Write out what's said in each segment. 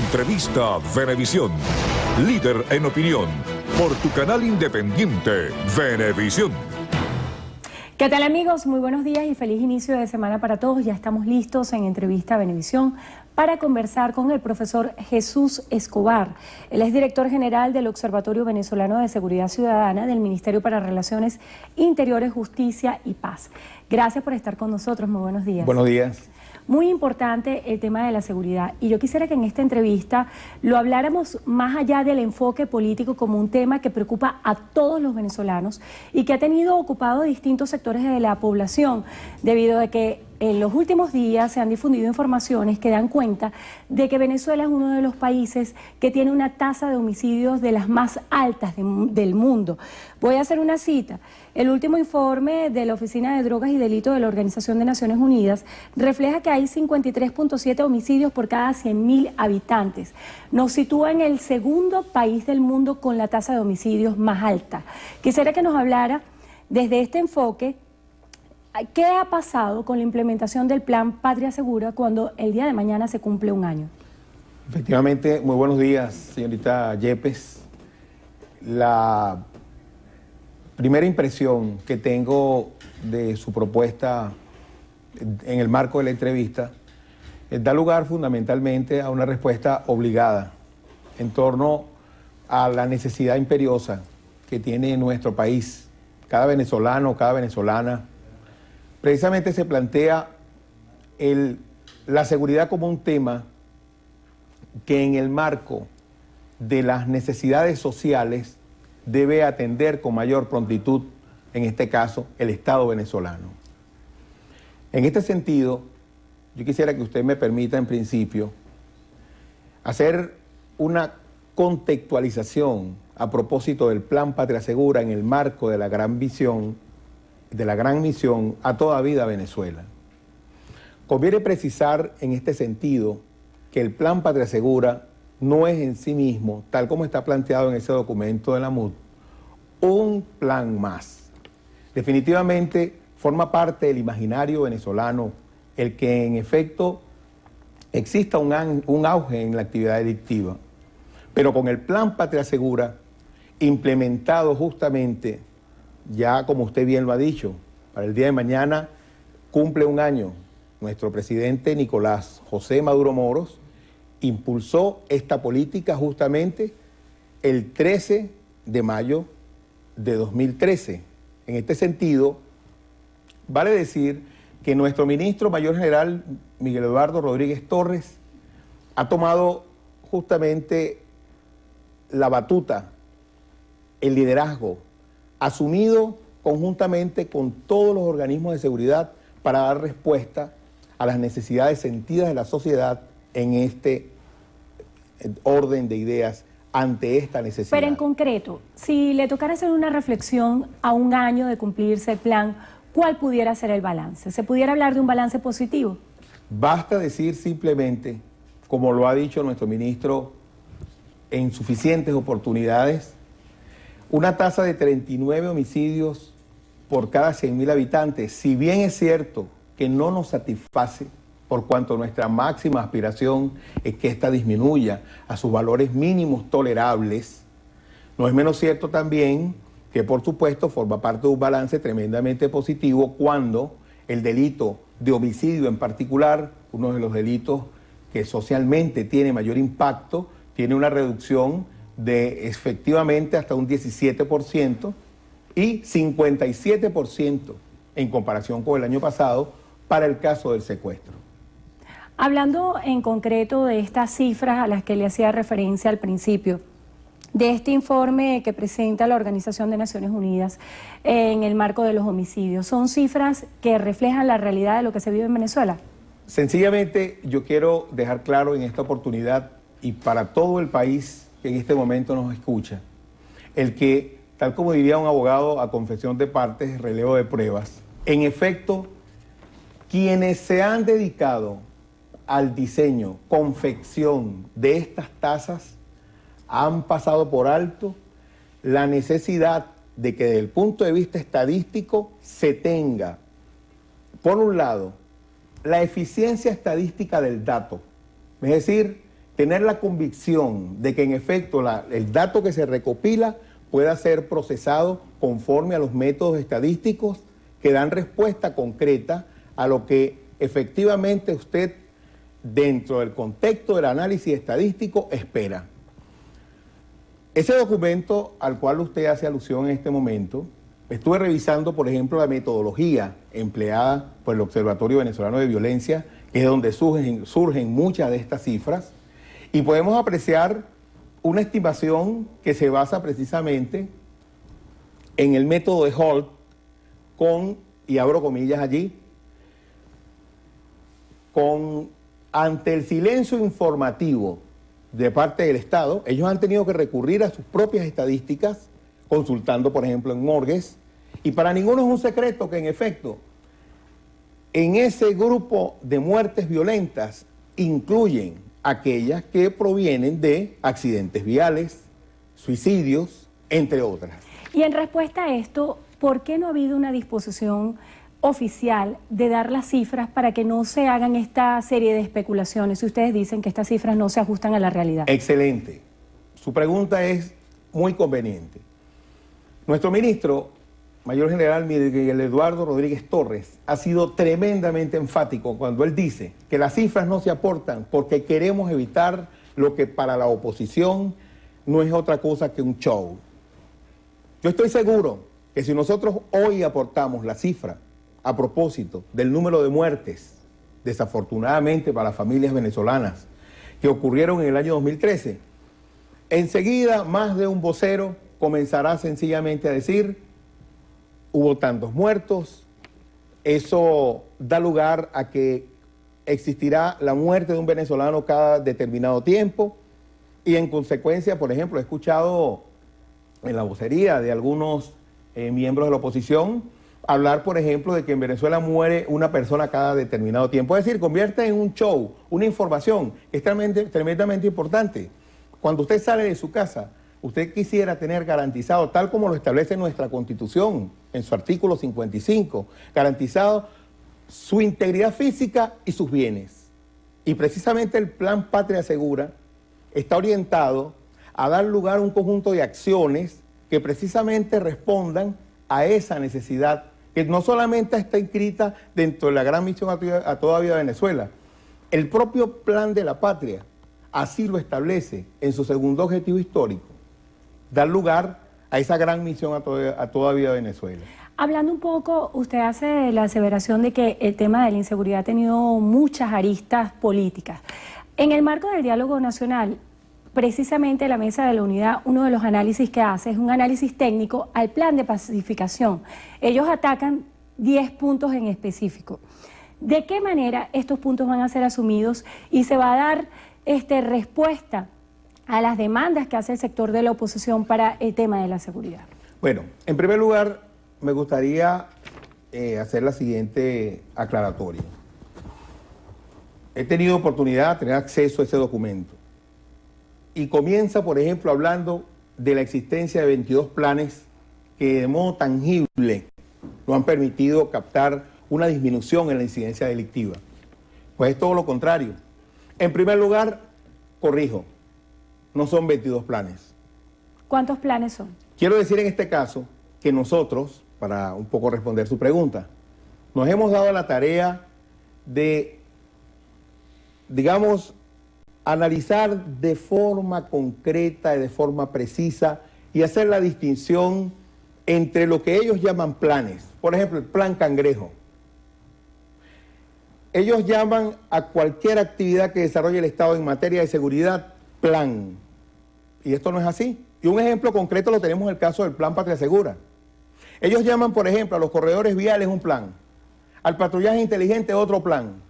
Entrevista Venevisión. Líder en opinión. Por tu canal independiente, Venevisión. ¿Qué tal, amigos? Muy buenos días y feliz inicio de semana para todos. Ya estamos listos en Entrevista Venevisión para conversar con el profesor Jesús Escobar. Él es director general del Observatorio Venezolano de Seguridad Ciudadana del Ministerio para Relaciones Interiores, Justicia y Paz. Gracias por estar con nosotros. Muy buenos días. Buenos días. Muy importante el tema de la seguridad, y yo quisiera que en esta entrevista lo habláramos más allá del enfoque político como un tema que preocupa a todos los venezolanos y que ha tenido ocupado distintos sectores de la población, debido a que en los últimos días se han difundido informaciones que dan cuenta de que Venezuela es uno de los países que tiene una tasa de homicidios de las más altas del mundo. Voy a hacer una cita. El último informe de la Oficina de Drogas y Delitos de la Organización de Naciones Unidas refleja que hay 53.7 homicidios por cada 100.000 habitantes. Nos sitúa en el segundo país del mundo con la tasa de homicidios más alta. Quisiera que nos hablara desde este enfoque qué ha pasado con la implementación del Plan Patria Segura cuando el día de mañana se cumple un año. Efectivamente, muy buenos días, señorita Yepes. La primera impresión que tengo de su propuesta en el marco de la entrevista da lugar fundamentalmente a una respuesta obligada en torno a la necesidad imperiosa que tiene nuestro país. Cada venezolano, cada venezolana, precisamente se plantea la seguridad como un tema que en el marco de las necesidades sociales debe atender con mayor prontitud, en este caso, el Estado venezolano. En este sentido, yo quisiera que usted me permita, en principio, hacer una contextualización a propósito del Plan Patria Segura en el marco de la gran visión, de la gran misión A Toda Vida Venezuela. Conviene precisar en este sentido que el Plan Patria Segura no es en sí mismo, tal como está planteado en ese documento de la MUD, un plan más. Definitivamente forma parte del imaginario venezolano el que en efecto exista un auge en la actividad delictiva, pero con el Plan Patria Segura, implementado justamente, ya como usted bien lo ha dicho, para el día de mañana cumple un año. Nuestro presidente Nicolás José Maduro Moros impulsó esta política justamente el 13 de mayo de 2013. En este sentido, vale decir que nuestro ministro mayor general Miguel Eduardo Rodríguez Torres ha tomado justamente la batuta, el liderazgo, asumido conjuntamente con todos los organismos de seguridad para dar respuesta a las necesidades sentidas de la sociedad en este orden de ideas ante esta necesidad. Pero en concreto, si le tocara hacer una reflexión a un año de cumplirse el plan, ¿cuál pudiera ser el balance? ¿Se pudiera hablar de un balance positivo? Basta decir simplemente, como lo ha dicho nuestro ministro en suficientes oportunidades, una tasa de 39 homicidios por cada 100.000 habitantes, si bien es cierto que no nos satisface, por cuanto nuestra máxima aspiración es que ésta disminuya a sus valores mínimos tolerables, no es menos cierto también que, por supuesto, forma parte de un balance tremendamente positivo cuando el delito de homicidio en particular, uno de los delitos que socialmente tiene mayor impacto, tiene una reducción de efectivamente hasta un 17% y 57% en comparación con el año pasado para el caso del secuestro. Hablando en concreto de estas cifras a las que le hacía referencia al principio, de este informe que presenta la Organización de Naciones Unidas en el marco de los homicidios, ¿son cifras que reflejan la realidad de lo que se vive en Venezuela? Sencillamente yo quiero dejar claro en esta oportunidad y para todo el país que en este momento nos escucha, el que, tal como diría un abogado a confesión de partes, relevo de pruebas, en efecto, quienes se han dedicado al diseño, confección de estas tasas, han pasado por alto la necesidad de que desde el punto de vista estadístico se tenga, por un lado, la eficiencia estadística del dato, es decir, tener la convicción de que en efecto el dato que se recopila pueda ser procesado conforme a los métodos estadísticos que dan respuesta concreta a lo que efectivamente usted, dentro del contexto del análisis estadístico, espera. Ese documento al cual usted hace alusión en este momento, estuve revisando, por ejemplo, la metodología empleada por el Observatorio Venezolano de Violencia, que es donde surgen muchas de estas cifras, y podemos apreciar una estimación que se basa precisamente en el método de Holt con, y abro comillas allí, ante el silencio informativo de parte del Estado, ellos han tenido que recurrir a sus propias estadísticas, consultando, por ejemplo, en morgues, y para ninguno es un secreto que, en efecto, en ese grupo de muertes violentas incluyen aquellas que provienen de accidentes viales, suicidios, entre otras. Y en respuesta a esto, ¿por qué no ha habido una disposición oficial de dar las cifras para que no se hagan esta serie de especulaciones si ustedes dicen que estas cifras no se ajustan a la realidad? Excelente. Su pregunta es muy conveniente. Nuestro ministro, Mayor General Miguel Eduardo Rodríguez Torres, ha sido tremendamente enfático cuando él dice que las cifras no se aportan porque queremos evitar lo que para la oposición no es otra cosa que un show. Yo estoy seguro que si nosotros hoy aportamos la cifra a propósito del número de muertes, desafortunadamente para las familias venezolanas, que ocurrieron en el año 2013, enseguida más de un vocero comenzará sencillamente a decir: hubo tantos muertos, eso da lugar a que existirá la muerte de un venezolano cada determinado tiempo, y en consecuencia, por ejemplo, he escuchado en la vocería de algunos miembros de la oposición hablar, por ejemplo, de que en Venezuela muere una persona cada determinado tiempo. Es decir, convierte en un show, una información que es tremendamente importante. Cuando usted sale de su casa, usted quisiera tener garantizado, tal como lo establece nuestra Constitución en su artículo 55, garantizado su integridad física y sus bienes. Y precisamente el Plan Patria Segura está orientado a dar lugar a un conjunto de acciones que precisamente respondan a esa necesidad, que no solamente está inscrita dentro de la gran misión a toda vida de Venezuela. El propio Plan de la Patria así lo establece en su segundo objetivo histórico: dar lugar a esa gran misión a toda vida de Venezuela. Hablando un poco, usted hace la aseveración de que el tema de la inseguridad ha tenido muchas aristas políticas. En el marco del diálogo nacional, precisamente la Mesa de la Unidad, uno de los análisis que hace es un análisis técnico al plan de pacificación. Ellos atacan 10 puntos en específico. ¿De qué manera estos puntos van a ser asumidos y se va a dar respuesta a las demandas que hace el sector de la oposición para el tema de la seguridad? Bueno, en primer lugar, me gustaría hacer la siguiente aclaratoria. He tenido oportunidad de tener acceso a ese documento. Y comienza, por ejemplo, hablando de la existencia de 22 planes que de modo tangible no han permitido captar una disminución en la incidencia delictiva. Pues es todo lo contrario. En primer lugar, corrijo, no son 22 planes. ¿Cuántos planes son? Quiero decir en este caso que nosotros, para un poco responder su pregunta, nos hemos dado la tarea de, digamos, analizar de forma concreta y de forma precisa y hacer la distinción entre lo que ellos llaman planes. Por ejemplo, el Plan Cangrejo. Ellos llaman a cualquier actividad que desarrolle el Estado en materia de seguridad plan. Y esto no es así. Y un ejemplo concreto lo tenemos en el caso del Plan Patria Segura. Ellos llaman, por ejemplo, a los corredores viales un plan, al patrullaje inteligente otro plan.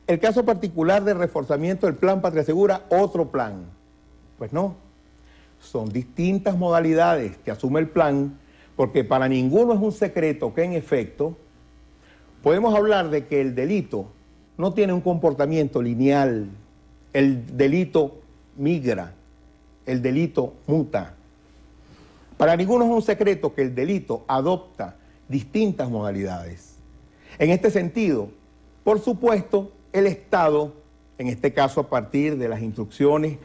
El caso particular de reforzamiento del Plan Patria Segura, otro plan. Pues no, son distintas modalidades que asume el plan, porque para ninguno es un secreto que en efecto podemos hablar de que el delito no tiene un comportamiento lineal, el delito migra, el delito muta. Para ninguno es un secreto que el delito adopta distintas modalidades. En este sentido, por supuesto, el Estado en este caso a partir de las instrucciones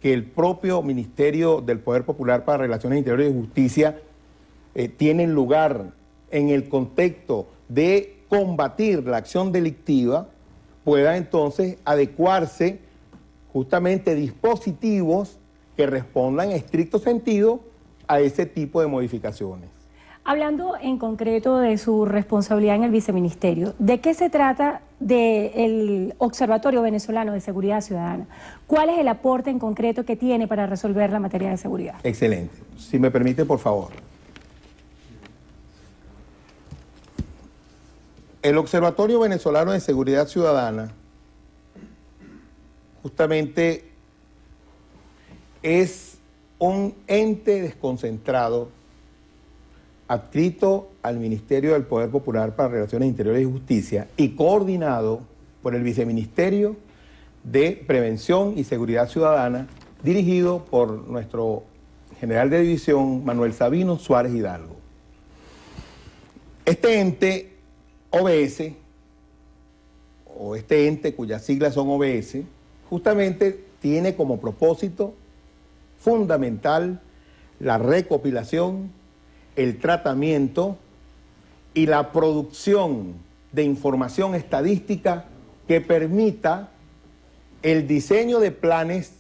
que el propio Ministerio del Poder Popular para Relaciones Interiores y Justicia tiene lugar en el contexto de combatir la acción delictiva, pueda entonces adecuarse justamente dispositivos que respondan en estricto sentido a ese tipo de modificaciones. Hablando en concreto de su responsabilidad en el viceministerio, ¿de qué se trata del Observatorio Venezolano de Seguridad Ciudadana? ¿Cuál es el aporte en concreto que tiene para resolver la materia de seguridad? Excelente. Si me permite, por favor. El Observatorio Venezolano de Seguridad Ciudadana justamente es un ente desconcentrado adscrito al Ministerio del Poder Popular para Relaciones Interiores y Justicia y coordinado por el Viceministerio de Prevención y Seguridad Ciudadana, dirigido por nuestro general de división, Manuel Sabino Suárez Hidalgo. Este ente OBS, o este ente cuyas siglas son OBS, justamente tiene como propósito fundamental la recopilación, el tratamiento y la producción de información estadística que permita el diseño de planes,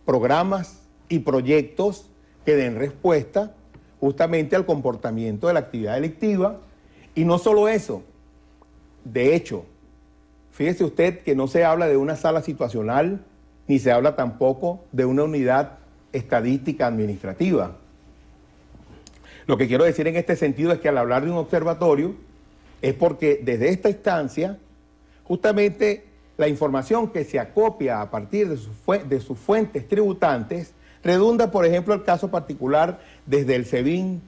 programas y proyectos que den respuesta justamente al comportamiento de la actividad delictiva. Y no solo eso, de hecho, fíjese usted que no se habla de una sala situacional, ni se habla tampoco de una unidad estadística administrativa. Lo que quiero decir en este sentido es que al hablar de un observatorio es porque desde esta instancia, justamente la información que se acopia a partir de sus fuentes tributantes redunda, por ejemplo, el caso particular desde el SEBIN,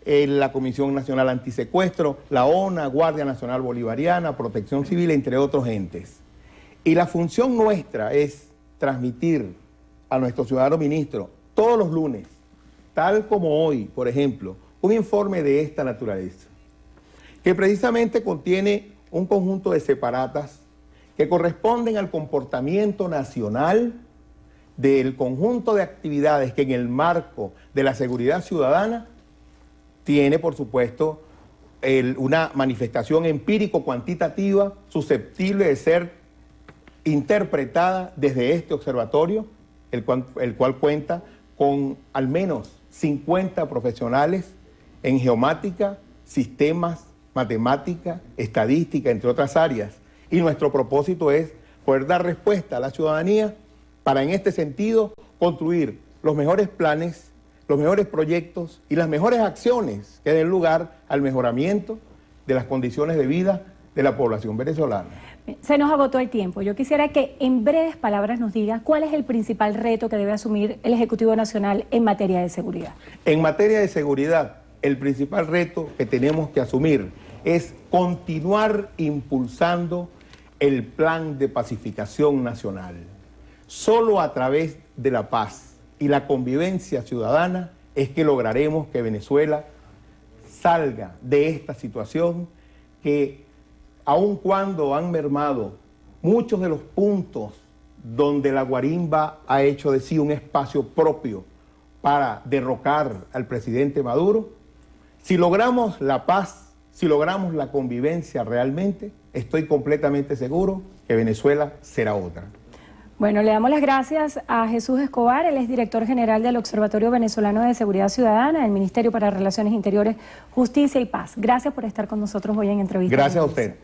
la Comisión Nacional Antisecuestro, la ONA, Guardia Nacional Bolivariana, Protección Civil, entre otros entes. Y la función nuestra es transmitir a nuestro ciudadano ministro todos los lunes, tal como hoy, por ejemplo, un informe de esta naturaleza, que precisamente contiene un conjunto de separatas que corresponden al comportamiento nacional del conjunto de actividades que en el marco de la seguridad ciudadana tiene, por supuesto, una manifestación empírico-cuantitativa susceptible de ser interpretada desde este observatorio, el cual cuenta con al menos 50 profesionales en geomática, sistemas, matemática, estadística, entre otras áreas. Y nuestro propósito es poder dar respuesta a la ciudadanía para, en este sentido, construir los mejores planes, los mejores proyectos y las mejores acciones que den lugar al mejoramiento de las condiciones de vida de la población venezolana. Se nos agotó el tiempo. Yo quisiera que en breves palabras nos diga cuál es el principal reto que debe asumir el Ejecutivo Nacional en materia de seguridad. En materia de seguridad, el principal reto que tenemos que asumir es continuar impulsando el plan de pacificación nacional. Solo a través de la paz y la convivencia ciudadana es que lograremos que Venezuela salga de esta situación que, aun cuando han mermado muchos de los puntos donde la guarimba ha hecho de sí un espacio propio para derrocar al presidente Maduro, si logramos la paz, si logramos la convivencia realmente, estoy completamente seguro que Venezuela será otra. Bueno, le damos las gracias a Jesús Escobar, él es director general del Observatorio Venezolano de Seguridad Ciudadana, del Ministerio para Relaciones Interiores, Justicia y Paz. Gracias por estar con nosotros hoy en Entrevista. Gracias a usted.